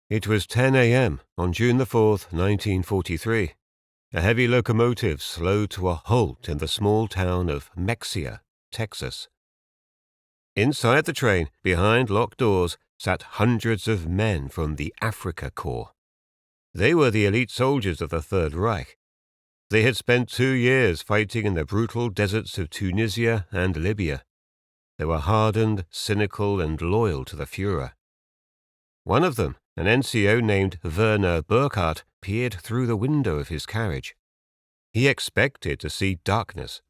It was 10 a.m. on June the 4th, 1943. A heavy locomotive slowed to a halt in the small town of Mexia, Texas. Inside the train, behind locked doors, sat hundreds of men from the Afrika Korps. They were the elite soldiers of the Third Reich. They had spent 2 years fighting in the brutal deserts of Tunisia and Libya. They were hardened, cynical, and loyal to the Führer. One of them, an NCO named Werner Burkhardt, peered through the window of his carriage. He expected to see darkness.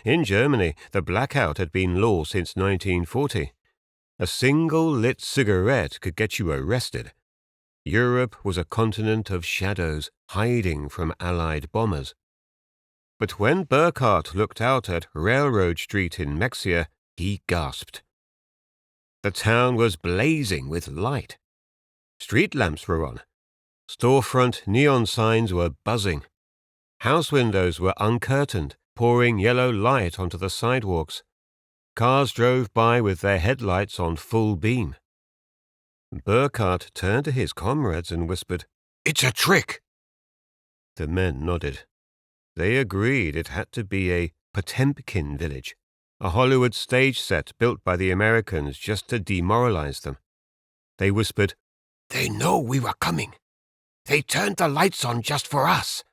In Germany, the blackout had been law since 1940. A single lit cigarette could get you arrested. Europe was a continent of shadows, hiding from Allied bombers. But when Burkhardt looked out at Railroad Street in Mexia, he gasped. The town was blazing with light. Street lamps were on. Storefront neon signs were buzzing. House windows were uncurtained, pouring yellow light onto the sidewalks. Cars drove by with their headlights on full beam. Burkhardt turned to his comrades and whispered, "It's a trick!" The men nodded. They agreed it had to be a Potemkin village, a Hollywood stage set built by the Americans just to demoralize them. They whispered, "They know we were coming. They turned the lights on just for us.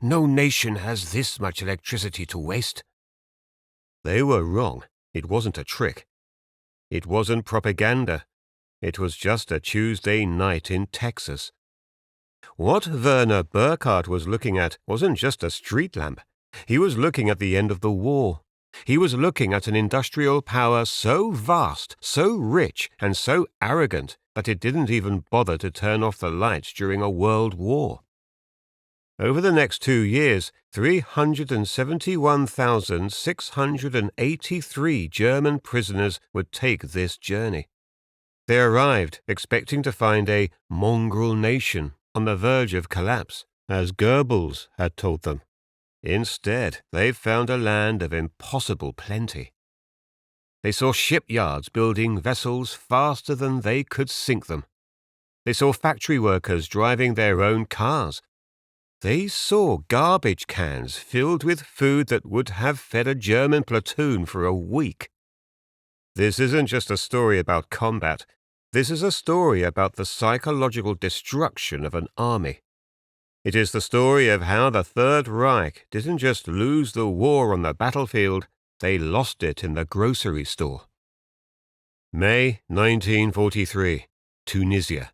No nation has this much electricity to waste." They were wrong. It wasn't a trick. It wasn't propaganda. It was just a Tuesday night in Texas. What Werner Burkhardt was looking at wasn't just a street lamp. He was looking at the end of the war. He was looking at an industrial power so vast, so rich, and so arrogant that it didn't even bother to turn off the lights during a world war. Over the next 2 years, 371,683 German prisoners would take this journey. They arrived expecting to find a mongrel nation on the verge of collapse, as Goebbels had told them. Instead, they found a land of impossible plenty. They saw shipyards building vessels faster than they could sink them. They saw factory workers driving their own cars. They saw garbage cans filled with food that would have fed a German platoon for a week. This isn't just a story about combat. This is a story about the psychological destruction of an army. It is the story of how the Third Reich didn't just lose the war on the battlefield, they lost it in the grocery store. May 1943, Tunisia.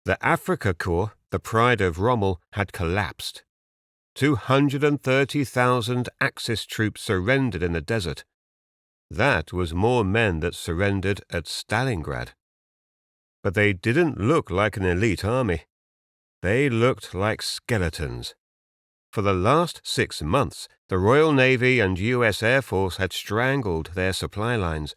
The Afrika Korps, the pride of Rommel, had collapsed. 230,000 Axis troops surrendered in the desert. That was more men that surrendered at Stalingrad. But they didn't look like an elite army. They looked like skeletons. For the last 6 months, the Royal Navy and US Air Force had strangled their supply lines.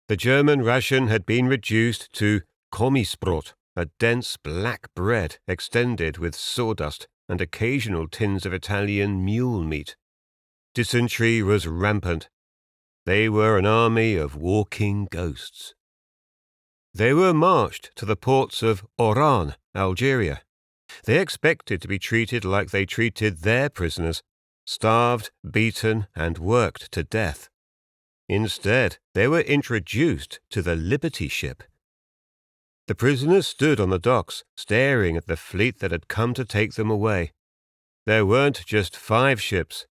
The German ration had been reduced to Komisbrot, a dense black bread extended with sawdust and occasional tins of Italian mule meat. Dysentery was rampant. They were an army of walking ghosts. They were marched to the ports of Oran, Algeria. They expected to be treated like they treated their prisoners, starved, beaten, and worked to death. Instead, they were introduced to the Liberty ship. The prisoners stood on the docks, staring at the fleet that had come to take them away. There weren't just 5 ships.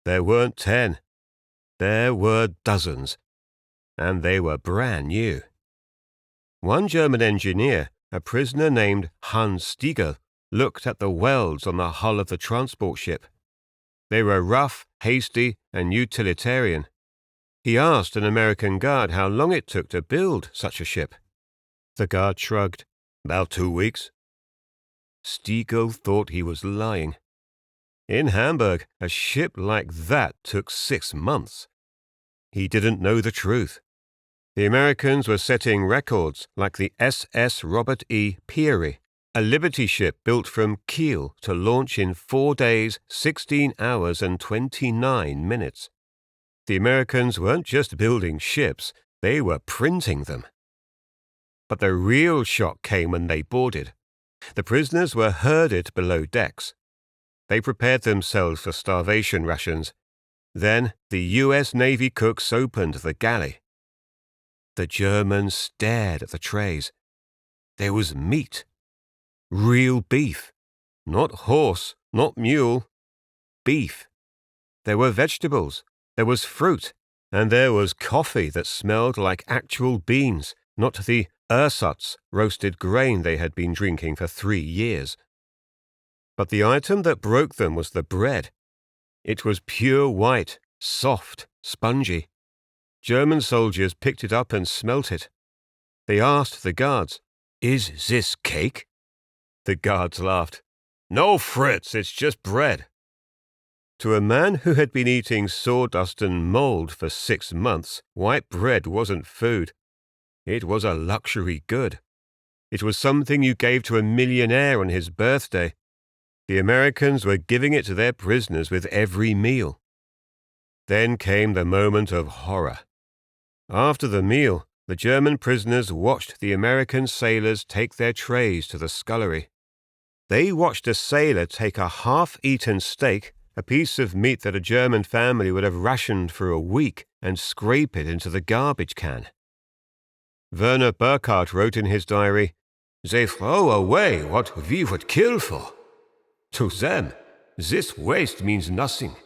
There weren't 10. There were dozens. And they were brand new. One German engineer, a prisoner named Hans Stiegel, looked at the welds on the hull of the transport ship. They were rough, hasty, and utilitarian. He asked an American guard how long it took to build such a ship. The guard shrugged. "About 2 weeks." Stiegel thought he was lying. In Hamburg, a ship like that took 6 months. He didn't know the truth. The Americans were setting records like the SS Robert E. Peary, a Liberty ship built from keel to launch in 4 days, 16 hours, and 29 minutes. The Americans weren't just building ships, they were printing them. But the real shock came when they boarded. The prisoners were herded below decks. They prepared themselves for starvation rations. Then the U.S. Navy cooks opened the galley. The Germans stared at the trays. There was meat. Real beef. Not horse, not mule. Beef. There were vegetables. There was fruit. And there was coffee that smelled like actual beans, not the ersatz, roasted grain they had been drinking for 3 years. But the item that broke them was the bread. It was pure white, soft, spongy. German soldiers picked it up and smelt it. They asked the guards, "Is this cake?" The guards laughed. "No, Fritz, it's just bread." To a man who had been eating sawdust and mold for 6 months, white bread wasn't food. It was a luxury good. It was something you gave to a millionaire on his birthday. The Americans were giving it to their prisoners with every meal. Then came the moment of horror. After the meal, the German prisoners watched the American sailors take their trays to the scullery. They watched a sailor take a half-eaten steak, a piece of meat that a German family would have rationed for a week, and scrape it into the garbage can. Werner Burkhardt wrote in his diary, "They throw away what we would kill for. To them, this waste means nothing.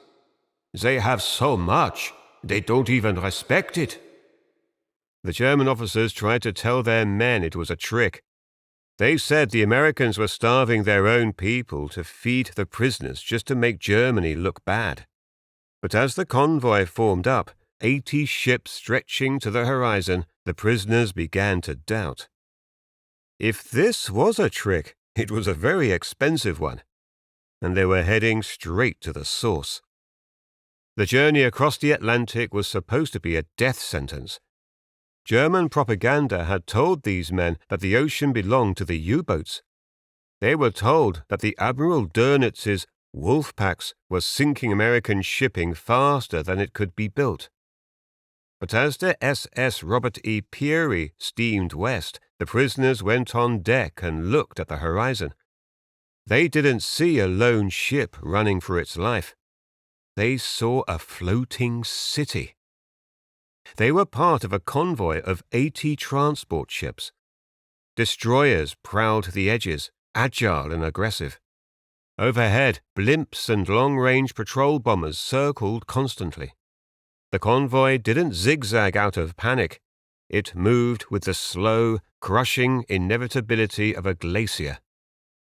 They have so much, they don't even respect it." The German officers tried to tell their men it was a trick. They said the Americans were starving their own people to feed the prisoners just to make Germany look bad. But as the convoy formed up, 80 ships stretching to the horizon, the prisoners began to doubt. If this was a trick, it was a very expensive one, and they were heading straight to the source. The journey across the Atlantic was supposed to be a death sentence. German propaganda had told these men that the ocean belonged to the U-boats. They were told that the Admiral Dönitz's wolf packs were sinking American shipping faster than it could be built. But as the SS Robert E. Peary steamed west, the prisoners went on deck and looked at the horizon. They didn't see a lone ship running for its life. They saw a floating city. They were part of a convoy of 80 transport ships. Destroyers prowled the edges, agile and aggressive. Overhead, blimps and long-range patrol bombers circled constantly. The convoy didn't zigzag out of panic. It moved with the slow, crushing inevitability of a glacier.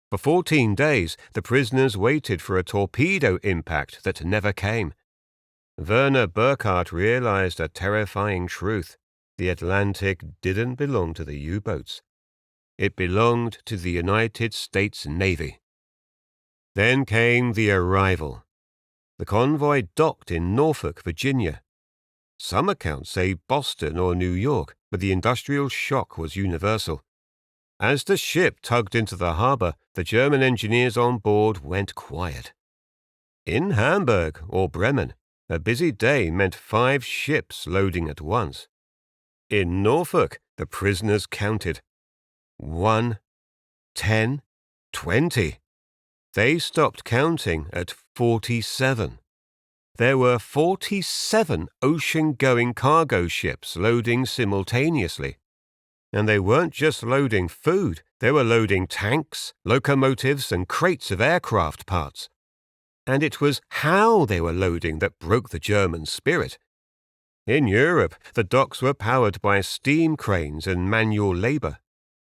For 14 days, the prisoners waited for a torpedo impact that never came. Werner Burkhardt realized a terrifying truth. The Atlantic didn't belong to the U-boats. It belonged to the United States Navy. Then came the arrival. The convoy docked in Norfolk, Virginia. Some accounts say Boston or New York, but the industrial shock was universal. As the ship tugged into the harbor, the German engineers on board went quiet. In Hamburg or Bremen, a busy day meant 5 ships loading at once. In Norfolk, the prisoners counted. 1, 10, 20. They stopped counting at 47. There were 47 ocean-going cargo ships loading simultaneously. And they weren't just loading food, they were loading tanks, locomotives, and crates of aircraft parts. And it was how they were loading that broke the German spirit. In Europe, the docks were powered by steam cranes and manual labor.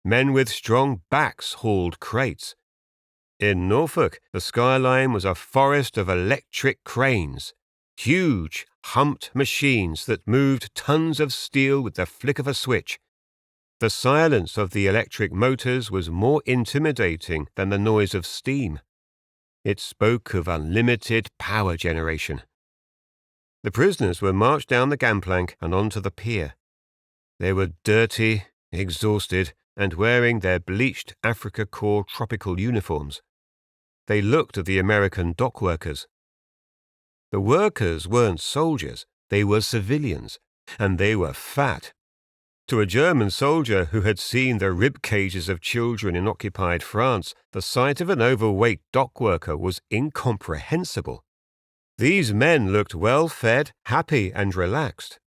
Men with strong backs hauled crates. In Norfolk, the skyline was a forest of electric cranes, huge, humped machines that moved tons of steel with the flick of a switch. The silence of the electric motors was more intimidating than the noise of steam. It spoke of unlimited power generation. The prisoners were marched down the gangplank and onto the pier. They were dirty, exhausted, and wearing their bleached Afrika Korps tropical uniforms. They looked at the American dock workers. The workers weren't soldiers, they were civilians, and they were fat. To a German soldier who had seen the rib cages of children in occupied France, the sight of an overweight dock worker was incomprehensible. These men looked well-fed, happy, and relaxed.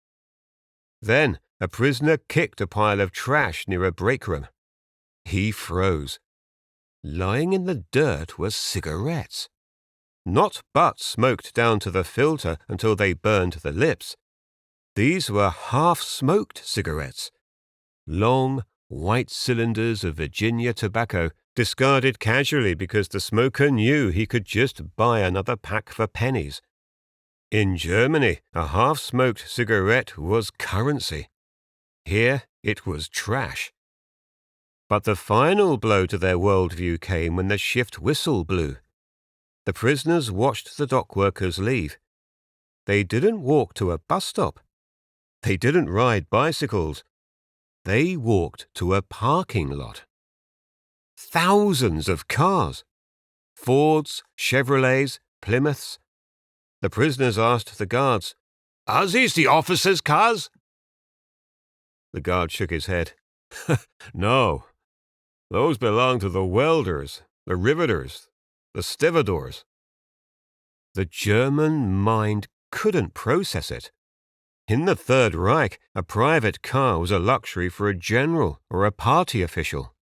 Then a prisoner kicked a pile of trash near a break room. He froze. Lying in the dirt were cigarettes. Not butts smoked down to the filter until they burned the lips. These were half-smoked cigarettes. Long, white cylinders of Virginia tobacco, discarded casually because the smoker knew he could just buy another pack for pennies. In Germany, a half-smoked cigarette was currency. Here, it was trash. But the final blow to their worldview came when the shift whistle blew. The prisoners watched the dock workers leave. They didn't walk to a bus stop. They didn't ride bicycles. They walked to a parking lot. Thousands of cars. Fords, Chevrolets, Plymouths. The prisoners asked the guards, "Are these the officers' cars?" The guard shook his head. "No. Those belong to the welders, the riveters, the stevedores." The German mind couldn't process it. In the Third Reich, a private car was a luxury for a general or a party official.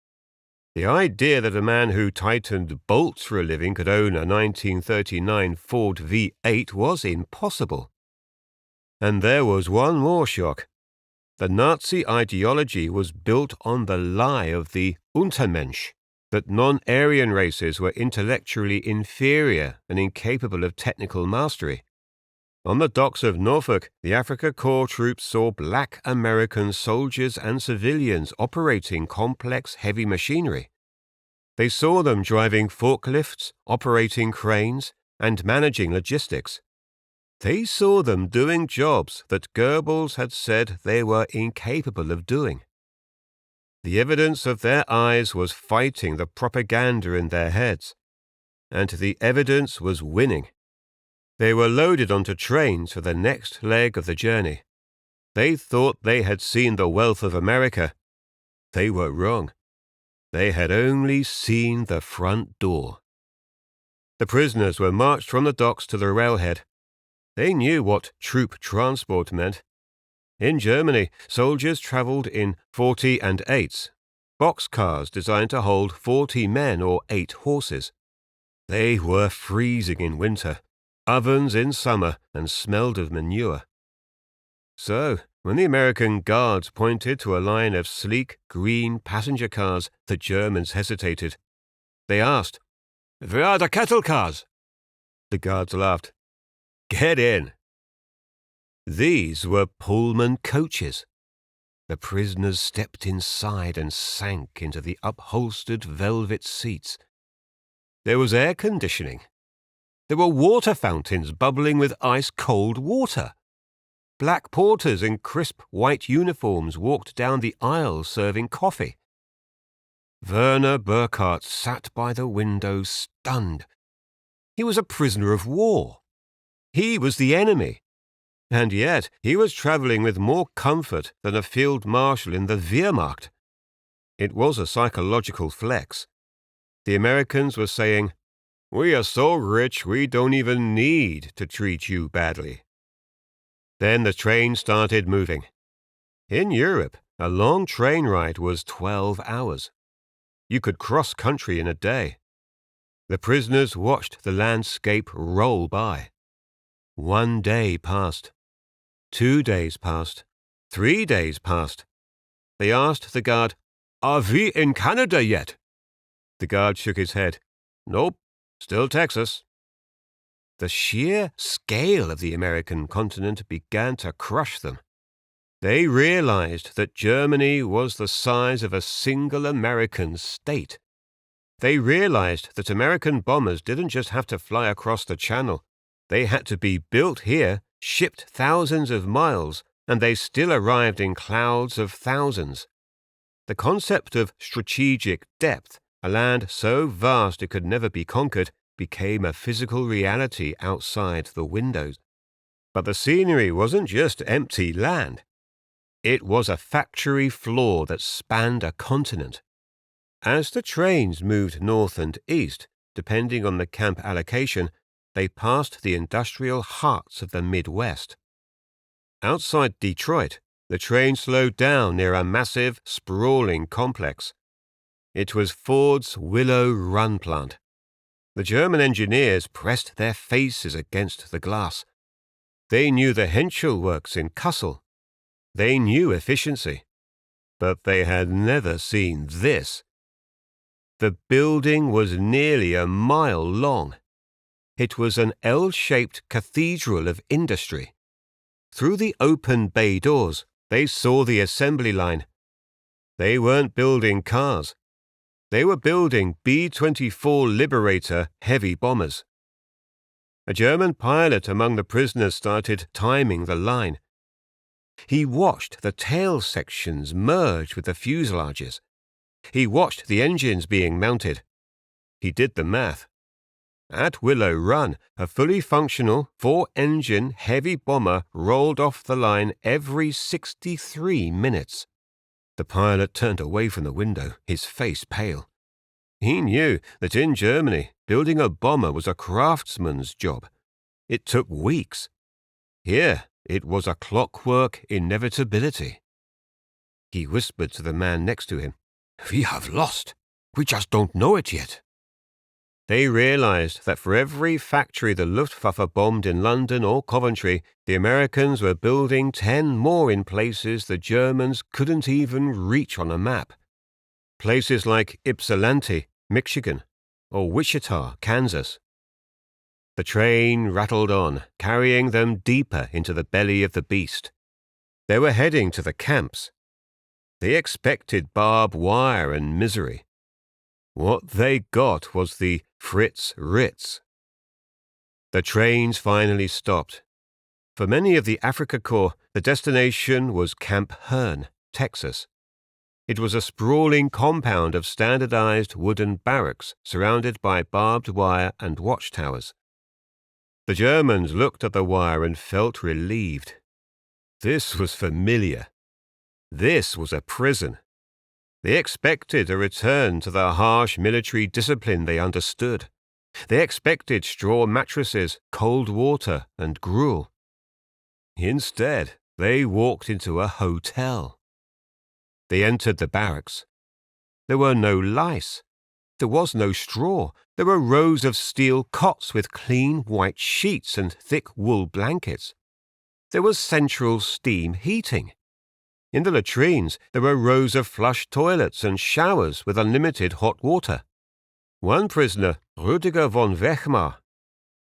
The idea that a man who tightened bolts for a living could own a 1939 Ford V8 was impossible. And there was one more shock. The Nazi ideology was built on the lie of the Untermensch, that non-Aryan races were intellectually inferior and incapable of technical mastery. On the docks of Norfolk, the Afrika Korps troops saw black American soldiers and civilians operating complex heavy machinery. They saw them driving forklifts, operating cranes, and managing logistics. They saw them doing jobs that Goebbels had said they were incapable of doing. The evidence of their eyes was fighting the propaganda in their heads, and the evidence was winning. They were loaded onto trains for the next leg of the journey. They thought they had seen the wealth of America. They were wrong. They had only seen the front door. The prisoners were marched from the docks to the railhead. They knew what troop transport meant. In Germany, soldiers travelled in 40 and 8s, boxcars designed to hold 40 men or 8 horses. They were freezing in winter, ovens in summer, and smelled of manure. So, when the American guards pointed to a line of sleek, green passenger cars, the Germans hesitated. They asked, "Where are the cattle cars?" The guards laughed. "Get in." These were Pullman coaches. The prisoners stepped inside and sank into the upholstered velvet seats. There was air conditioning. There were water fountains bubbling with ice-cold water. Black porters in crisp white uniforms walked down the aisle serving coffee. Werner Burkhardt sat by the window stunned. He was a prisoner of war. He was the enemy. And yet he was travelling with more comfort than a field marshal in the Wehrmacht. It was a psychological flex. The Americans were saying, "We are so rich we don't even need to treat you badly." Then the train started moving. In Europe, a long train ride was 12 hours. You could cross country in a day. The prisoners watched the landscape roll by. 1 day passed. 2 days passed. 3 days passed. They asked the guard, "Are we in Canada yet?" The guard shook his head. "Nope, still Texas." The sheer scale of the American continent began to crush them. They realized that Germany was the size of a single American state. They realized that American bombers didn't just have to fly across the channel. They had to be built here, shipped thousands of miles, and they still arrived in clouds of thousands. The concept of strategic depth, a land so vast it could never be conquered, became a physical reality outside the windows. But the scenery wasn't just empty land. It was a factory floor that spanned a continent. As the trains moved north and east, depending on the camp allocation, they passed the industrial hearts of the Midwest. Outside Detroit, the train slowed down near a massive, sprawling complex. It was Ford's Willow Run plant. The German engineers pressed their faces against the glass. They knew the Henschel works in Kassel. They knew efficiency. But they had never seen this. The building was nearly a mile long. It was an L-shaped cathedral of industry. Through the open bay doors, they saw the assembly line. They weren't building cars. They were building B-24 Liberator heavy bombers. A German pilot among the prisoners started timing the line. He watched the tail sections merge with the fuselages. He watched the engines being mounted. He did the math. At Willow Run, a fully functional 4-engine heavy bomber rolled off the line every 63 minutes. The pilot turned away from the window, his face pale. He knew that in Germany, building a bomber was a craftsman's job. It took weeks. Here, it was a clockwork inevitability. He whispered to the man next to him, "We have lost. We just don't know it yet." They realized that for every factory the Luftwaffe bombed in London or Coventry, the Americans were building 10 more in places the Germans couldn't even reach on a map. Places like Ypsilanti, Michigan, or Wichita, Kansas. The train rattled on, carrying them deeper into the belly of the beast. They were heading to the camps. They expected barbed wire and misery. What they got was the Fritz Ritz. The trains finally stopped. For many of the Afrika Korps, the destination was Camp Hearn, Texas. It was a sprawling compound of standardized wooden barracks surrounded by barbed wire and watchtowers. The Germans looked at the wire and felt relieved. This was familiar. This was a prison. They expected a return to the harsh military discipline they understood. They expected straw mattresses, cold water, and gruel. Instead, they walked into a hotel. They entered the barracks. There were no lice. There was no straw. There were rows of steel cots with clean white sheets and thick wool blankets. There was central steam heating. In the latrines, there were rows of flush toilets and showers with unlimited hot water. One prisoner, Rüdiger von Wechmar,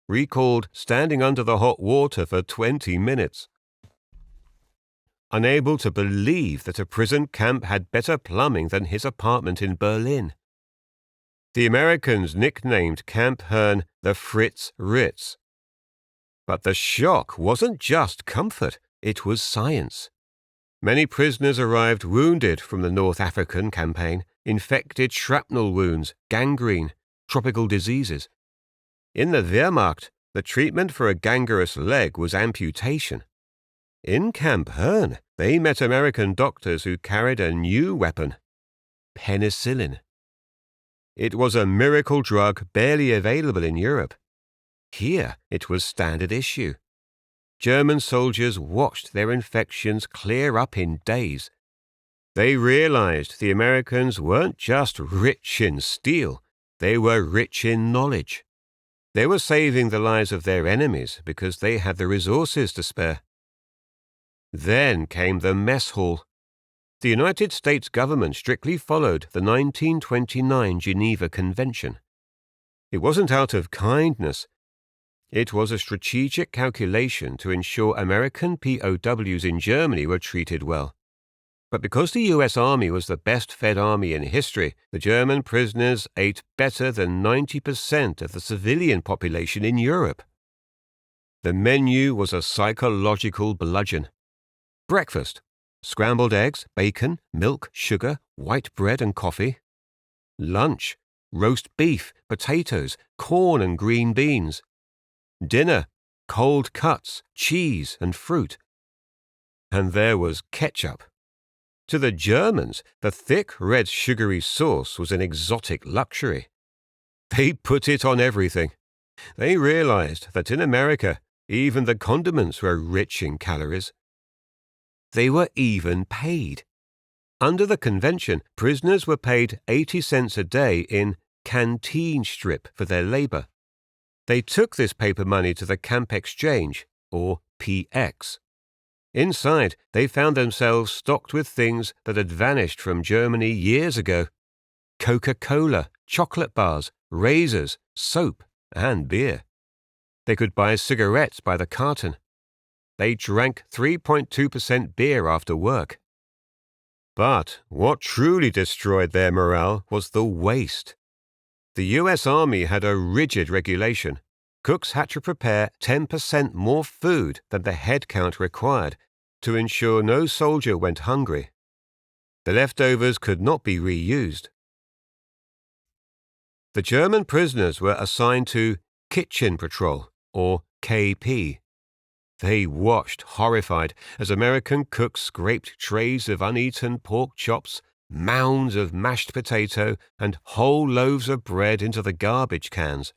recalled standing under the hot water for 20 minutes. Unable to believe that a prison camp had better plumbing than his apartment in Berlin. The Americans nicknamed Camp Hearn the Fritz Ritz. But the shock wasn't just comfort, it was science. Many prisoners arrived wounded from the North African campaign, infected shrapnel wounds, gangrene, tropical diseases. In the Wehrmacht, the treatment for a gangrenous leg was amputation. In Camp Hearn, they met American doctors who carried a new weapon, penicillin. It was a miracle drug barely available in Europe. Here, it was standard issue. German soldiers watched their infections clear up in days. They realized the Americans weren't just rich in steel, they were rich in knowledge. They were saving the lives of their enemies because they had the resources to spare. Then came the mess hall. The United States government strictly followed the 1929 Geneva Convention. It wasn't out of kindness. It was a strategic calculation to ensure American POWs in Germany were treated well. But because the US Army was the best-fed army in history, the German prisoners ate better than 90% of the civilian population in Europe. The menu was a psychological bludgeon. Breakfast: scrambled eggs, bacon, milk, sugar, white bread and coffee. Lunch: roast beef, potatoes, corn and green beans. Dinner: cold cuts, cheese and fruit. And there was ketchup. To the Germans, the thick red sugary sauce was an exotic luxury. They put it on everything. They realized that in America, even the condiments were rich in calories. They were even paid. Under the convention, prisoners were paid 80 cents a day in canteen strip for their labor. They took this paper money to the camp exchange, or PX. Inside, they found themselves stocked with things that had vanished from Germany years ago: Coca-Cola, chocolate bars, razors, soap, and beer. They could buy cigarettes by the carton. They drank 3.2% beer after work. But what truly destroyed their morale was the waste. The U.S. Army had a rigid regulation. Cooks had to prepare 10% more food than the head count required to ensure no soldier went hungry. The leftovers could not be reused. The German prisoners were assigned to Kitchen Patrol, or KP. They watched horrified as American cooks scraped trays of uneaten pork chops, mounds of mashed potato, and whole loaves of bread into the garbage cans.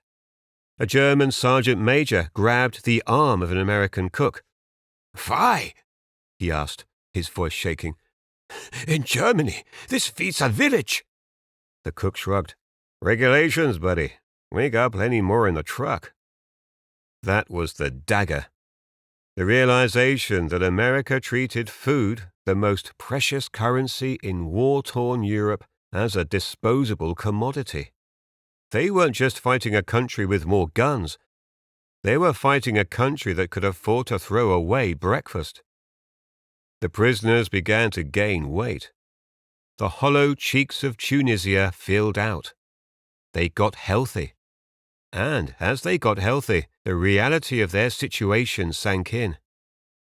A German sergeant major grabbed the arm of an American cook. "Why?" he asked, his voice shaking. "In Germany, this feeds a village." The cook shrugged. "Regulations, buddy. We got plenty more in the truck." That was the dagger. The realization that America treated food, the most precious currency in war-torn Europe, as a disposable commodity. They weren't just fighting a country with more guns. They were fighting a country that could afford to throw away breakfast. The prisoners began to gain weight. The hollow cheeks of Tunisia filled out. They got healthy. And as they got healthy, the reality of their situation sank in.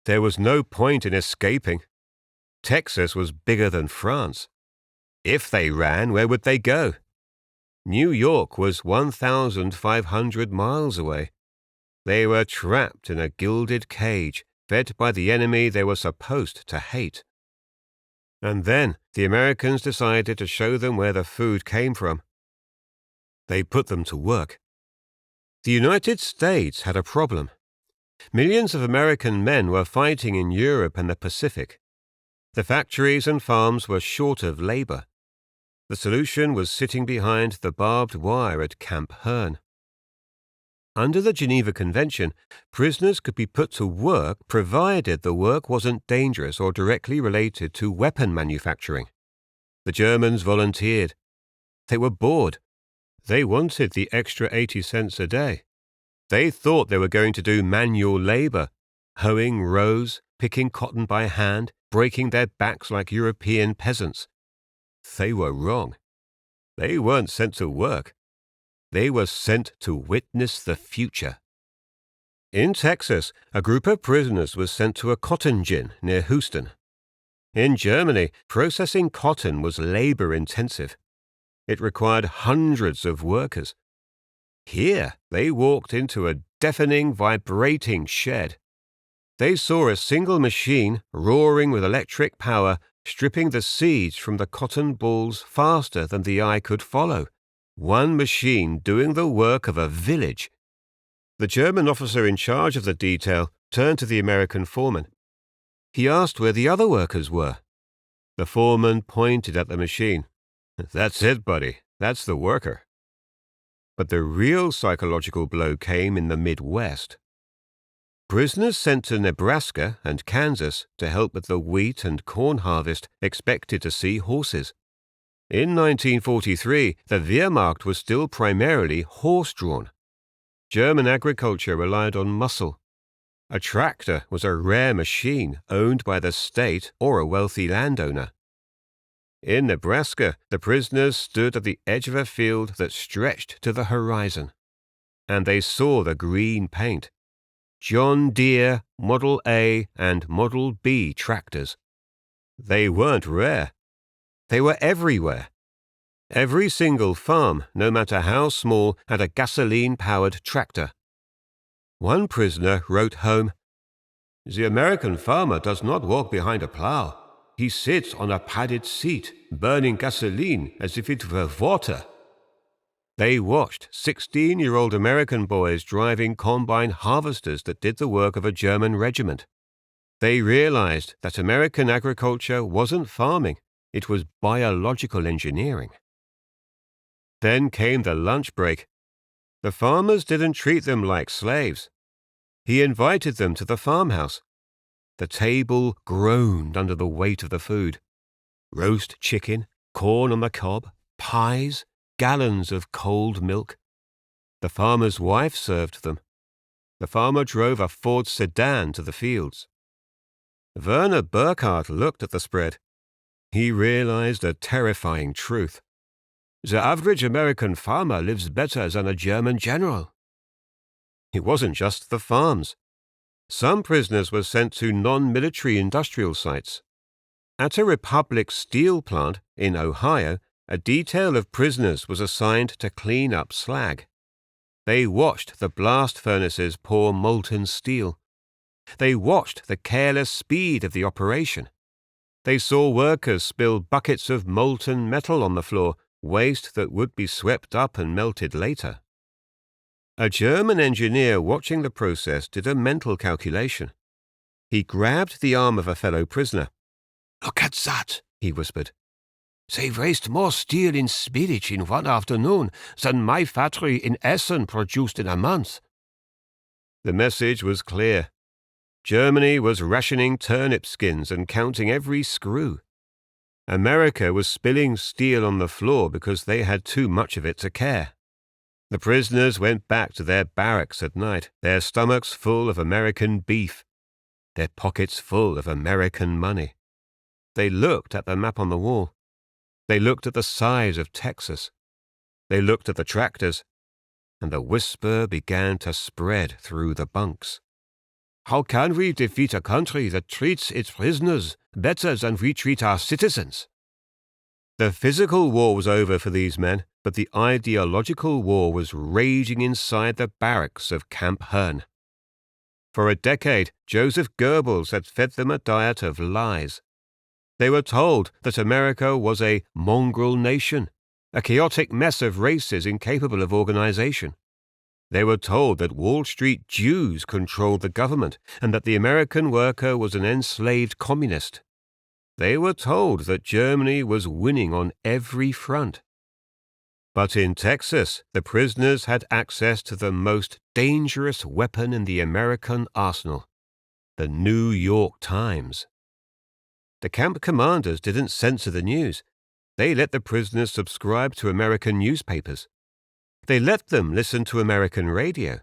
There was no point in escaping. Texas was bigger than France. If they ran, where would they go? New York was 1,500 miles away. They were trapped in a gilded cage, fed by the enemy they were supposed to hate. And then the Americans decided to show them where the food came from. They put them to work. The United States had a problem. Millions of American men were fighting in Europe and the Pacific. The factories and farms were short of labor. The solution was sitting behind the barbed wire at Camp Hearn. Under the Geneva Convention, prisoners could be put to work provided the work wasn't dangerous or directly related to weapon manufacturing. The Germans volunteered. They were bored. They wanted the extra 80 cents a day. They thought they were going to do manual labor, hoeing rows, picking cotton by hand, breaking their backs like European peasants. They were wrong. They weren't sent to work. They were sent to witness the future. In Texas, a group of prisoners was sent to a cotton gin near Houston. In Germany, processing cotton was labor-intensive. It required hundreds of workers. Here, they walked into a deafening, vibrating shed. They saw a single machine, roaring with electric power, stripping the seeds from the cotton balls faster than the eye could follow. One machine doing the work of a village. The German officer in charge of the detail turned to the American foreman. He asked where the other workers were. The foreman pointed at the machine. "That's it, buddy. That's the worker." But the real psychological blow came in the Midwest. Prisoners sent to Nebraska and Kansas to help with the wheat and corn harvest expected to see horses. In 1943, the Wehrmacht was still primarily horse-drawn. German agriculture relied on muscle. A tractor was a rare machine owned by the state or a wealthy landowner. In Nebraska, the prisoners stood at the edge of a field that stretched to the horizon, and they saw the green paint. John Deere, Model A, and Model B tractors. They weren't rare. They were everywhere. Every single farm, no matter how small, had a gasoline-powered tractor. One prisoner wrote home, The American farmer does not walk behind a plow. He sits on a padded seat, burning gasoline as if it were water. They watched 16-year-old American boys driving combine harvesters that did the work of a German regiment. They realized that American agriculture wasn't farming, it was biological engineering. Then came the lunch break. The farmers didn't treat them like slaves. He invited them to the farmhouse. The table groaned under the weight of the food. Roast chicken, corn on the cob, pies, gallons of cold milk. The farmer's wife served them. The farmer drove a Ford sedan to the fields. Werner Burkhardt looked at the spread. He realized a terrifying truth. The average American farmer lives better than a German general. It wasn't just the farms. Some prisoners were sent to non-military industrial sites. At a Republic steel plant in Ohio, a detail of prisoners was assigned to clean up slag. They watched the blast furnaces pour molten steel. They watched the careless speed of the operation. They saw workers spill buckets of molten metal on the floor, waste that would be swept up and melted later. A German engineer watching the process did a mental calculation. He grabbed the arm of a fellow prisoner. "Look at that," he whispered. "They waste more steel in spinach in one afternoon than my factory in Essen produced in a month." The message was clear. Germany was rationing turnip skins and counting every screw. America was spilling steel on the floor because they had too much of it to care. The prisoners went back to their barracks at night, their stomachs full of American beef, their pockets full of American money. They looked at the map on the wall. They looked at the size of Texas. They looked at the tractors, and the whisper began to spread through the bunks. How can we defeat a country that treats its prisoners better than we treat our citizens? The physical war was over for these men, but the ideological war was raging inside the barracks of Camp Herne. For a decade, Joseph Goebbels had fed them a diet of lies. They were told that America was a mongrel nation, a chaotic mess of races incapable of organization. They were told that Wall Street Jews controlled the government and that the American worker was an enslaved communist. They were told that Germany was winning on every front. But in Texas, the prisoners had access to the most dangerous weapon in the American arsenal, the New York Times. The camp commanders didn't censor the news. They let the prisoners subscribe to American newspapers. They let them listen to American radio.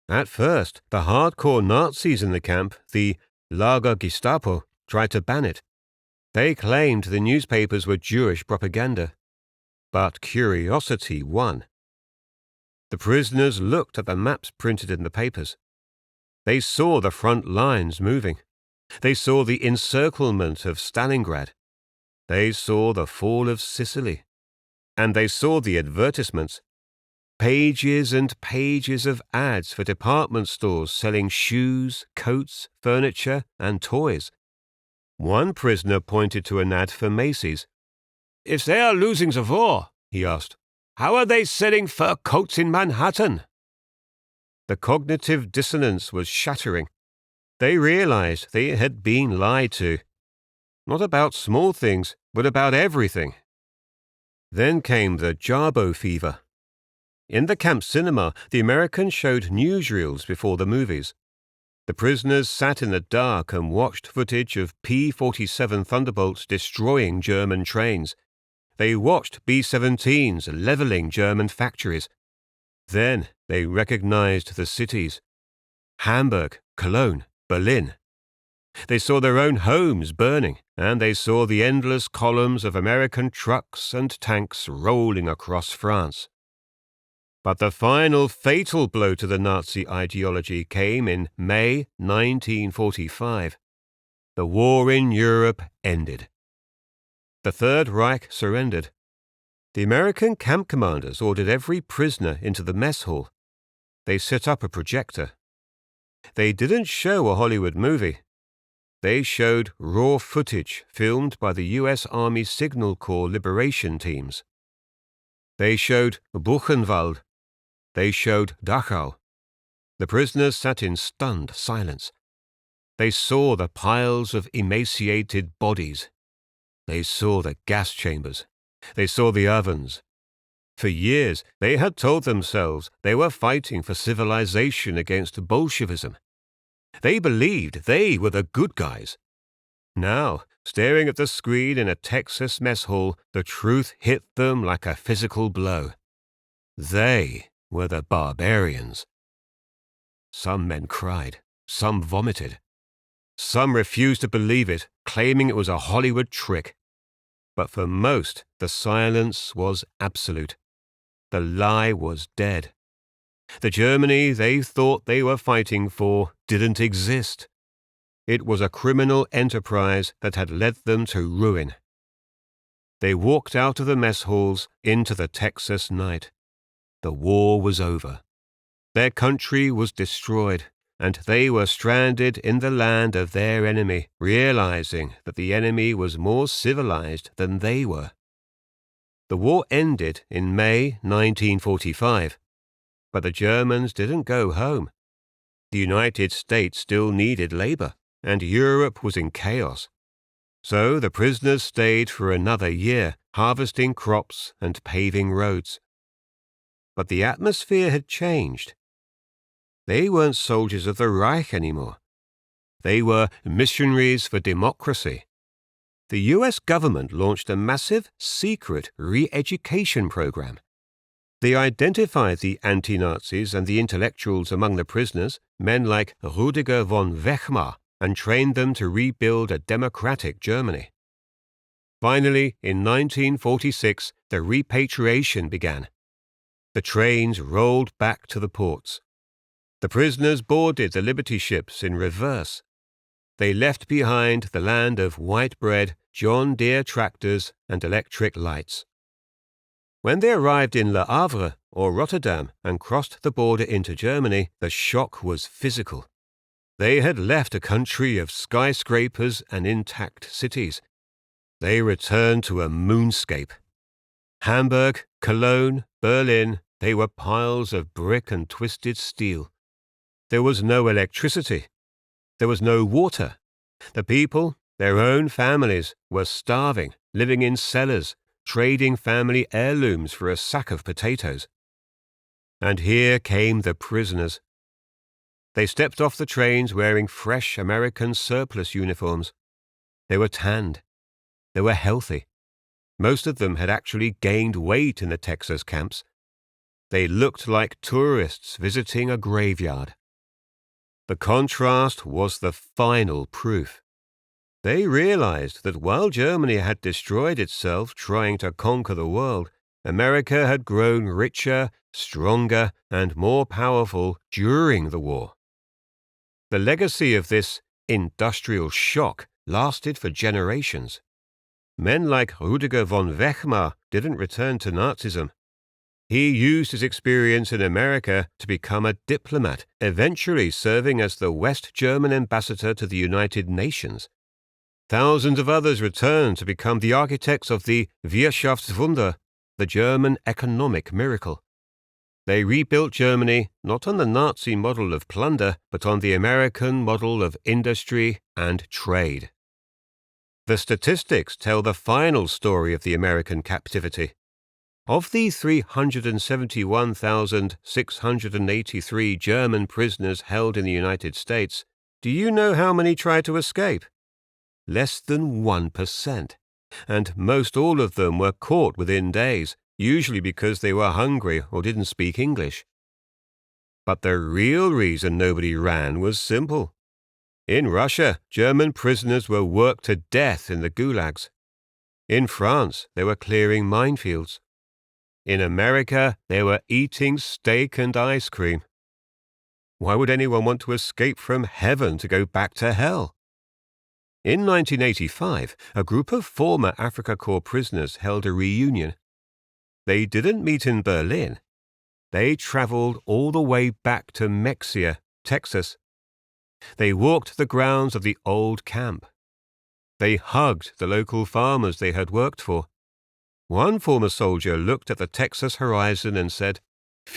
At first, the hardcore Nazis in the camp, the Lager Gestapo, tried to ban it. They claimed the newspapers were Jewish propaganda. But curiosity won. The prisoners looked at the maps printed in the papers. They saw the front lines moving. They saw the encirclement of Stalingrad. They saw the fall of Sicily. And they saw the advertisements. Pages and pages of ads for department stores selling shoes, coats, furniture, and toys. One prisoner pointed to an ad for Macy's. "If they are losing the war," he asked, "how are they selling fur coats in Manhattan?" The cognitive dissonance was shattering. They realized they had been lied to. Not about small things, but about everything. Then came the Jarbo fever. In the camp cinema, the Americans showed newsreels before the movies. The prisoners sat in the dark and watched footage of P-47 Thunderbolts destroying German trains. They watched B-17s leveling German factories. Then they recognized the cities. Hamburg, Cologne, Berlin. They saw their own homes burning, and they saw the endless columns of American trucks and tanks rolling across France. But the final fatal blow to the Nazi ideology came in May 1945. The war in Europe ended. The Third Reich surrendered. The American camp commanders ordered every prisoner into the mess hall. They set up a projector. They didn't show a Hollywood movie. They showed raw footage filmed by the U.S. Army Signal Corps liberation teams. They showed Buchenwald. They showed Dachau. The prisoners sat in stunned silence. They saw the piles of emaciated bodies. They saw the gas chambers. They saw the ovens. For years, they had told themselves they were fighting for civilization against Bolshevism. They believed they were the good guys. Now, staring at the screen in a Texas mess hall, the truth hit them like a physical blow. They were the barbarians. Some men cried. Some vomited. Some refused to believe it, claiming it was a Hollywood trick. But for most, the silence was absolute. The lie was dead. The Germany they thought they were fighting for didn't exist. It was a criminal enterprise that had led them to ruin. They walked out of the mess halls into the Texas night. The war was over. Their country was destroyed, and they were stranded in the land of their enemy, realizing that the enemy was more civilized than they were. The war ended in May 1945, but the Germans didn't go home. The United States still needed labor, and Europe was in chaos. So the prisoners stayed for another year, harvesting crops and paving roads. But the atmosphere had changed. They weren't soldiers of the Reich anymore. They were missionaries for democracy. The US government launched a massive, secret re-education program. They identified the anti-Nazis and the intellectuals among the prisoners, men like Rudiger von Wechmar, and trained them to rebuild a democratic Germany. Finally, in 1946, the repatriation began. The trains rolled back to the ports. The prisoners boarded the Liberty ships in reverse. They left behind the land of white bread, John Deere tractors, and electric lights. When they arrived in Le Havre or Rotterdam and crossed the border into Germany, the shock was physical. They had left a country of skyscrapers and intact cities. They returned to a moonscape. Hamburg, Cologne, Berlin, they were piles of brick and twisted steel. There was no electricity. There was no water. The people, their own families, were starving, living in cellars, trading family heirlooms for a sack of potatoes. And here came the prisoners. They stepped off the trains wearing fresh American surplus uniforms. They were tanned. They were healthy. Most of them had actually gained weight in the Texas camps. They looked like tourists visiting a graveyard. The contrast was the final proof. They realized that while Germany had destroyed itself trying to conquer the world, America had grown richer, stronger, and more powerful during the war. The legacy of this industrial shock lasted for generations. Men like Rudiger von Wechmar didn't return to Nazism. He used his experience in America to become a diplomat, eventually serving as the West German ambassador to the United Nations. Thousands of others returned to become the architects of the Wirtschaftswunder, the German economic miracle. They rebuilt Germany not on the Nazi model of plunder, but on the American model of industry and trade. The statistics tell the final story of the American captivity. Of the 371,683 German prisoners held in the United States, do you know how many tried to escape? Less than 1%, and most all of them were caught within days, usually because they were hungry or didn't speak English. But the real reason nobody ran was simple. In Russia, German prisoners were worked to death in the gulags. In France, they were clearing minefields. In America, they were eating steak and ice cream. Why would anyone want to escape from heaven to go back to hell? In 1985, a group of former Afrika Korps prisoners held a reunion. They didn't meet in Berlin. They traveled all the way back to Mexia, Texas. They walked the grounds of the old camp. They hugged the local farmers they had worked for. One former soldier looked at the Texas horizon and said,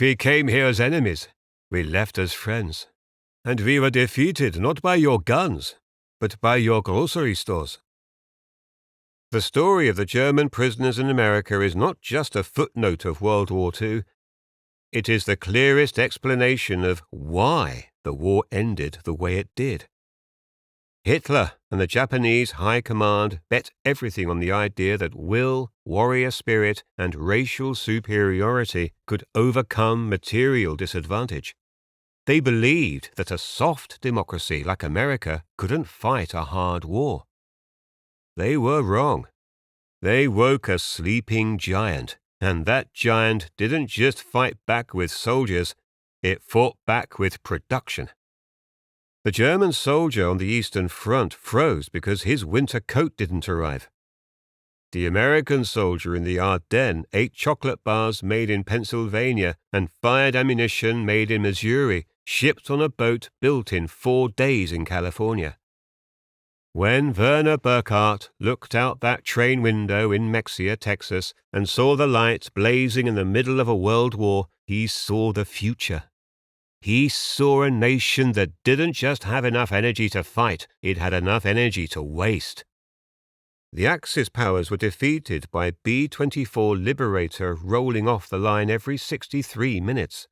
"We came here as enemies. We left as friends. And we were defeated not by your guns, but by your grocery stores." The story of the German prisoners in America is not just a footnote of World War II. It is the clearest explanation of why the war ended the way it did. Hitler and the Japanese High Command bet everything on the idea that will, warrior spirit, and racial superiority could overcome material disadvantage. They believed that a soft democracy like America couldn't fight a hard war. They were wrong. They woke a sleeping giant, and that giant didn't just fight back with soldiers, it fought back with production. The German soldier on the Eastern Front froze because his winter coat didn't arrive. The American soldier in the Ardennes ate chocolate bars made in Pennsylvania and fired ammunition made in Missouri, shipped on a boat built in 4 days in California. When Werner Burkhardt looked out that train window in Mexia, Texas, and saw the lights blazing in the middle of a world war, he saw the future. He saw a nation that didn't just have enough energy to fight, it had enough energy to waste. The Axis powers were defeated by B-24 Liberator rolling off the line every 63 minutes.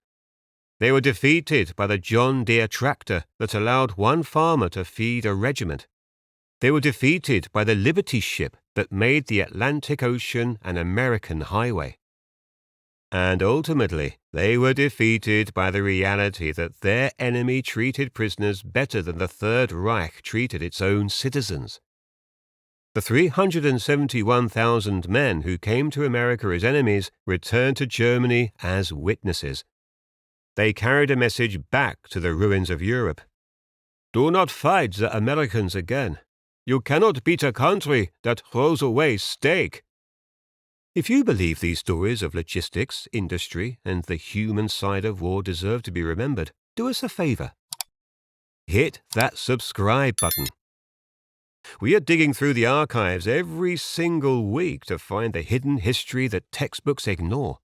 They were defeated by the John Deere tractor that allowed one farmer to feed a regiment. They were defeated by the Liberty ship that made the Atlantic Ocean an American highway. And ultimately, they were defeated by the reality that their enemy treated prisoners better than the Third Reich treated its own citizens. The 371,000 men who came to America as enemies returned to Germany as witnesses. They carried a message back to the ruins of Europe. Do not fight the Americans again. You cannot beat a country that throws away steak. If you believe these stories of logistics, industry, and the human side of war deserve to be remembered, do us a favor. Hit that subscribe button. We are digging through the archives every single week to find the hidden history that textbooks ignore.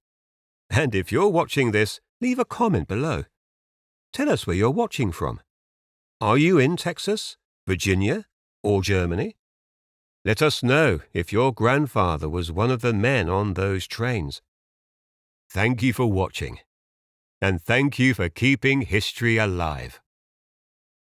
And if you're watching this, leave a comment below. Tell us where you're watching from. Are you in Texas, Virginia, or Germany? Let us know if your grandfather was one of the men on those trains. Thank you for watching, and thank you for keeping history alive.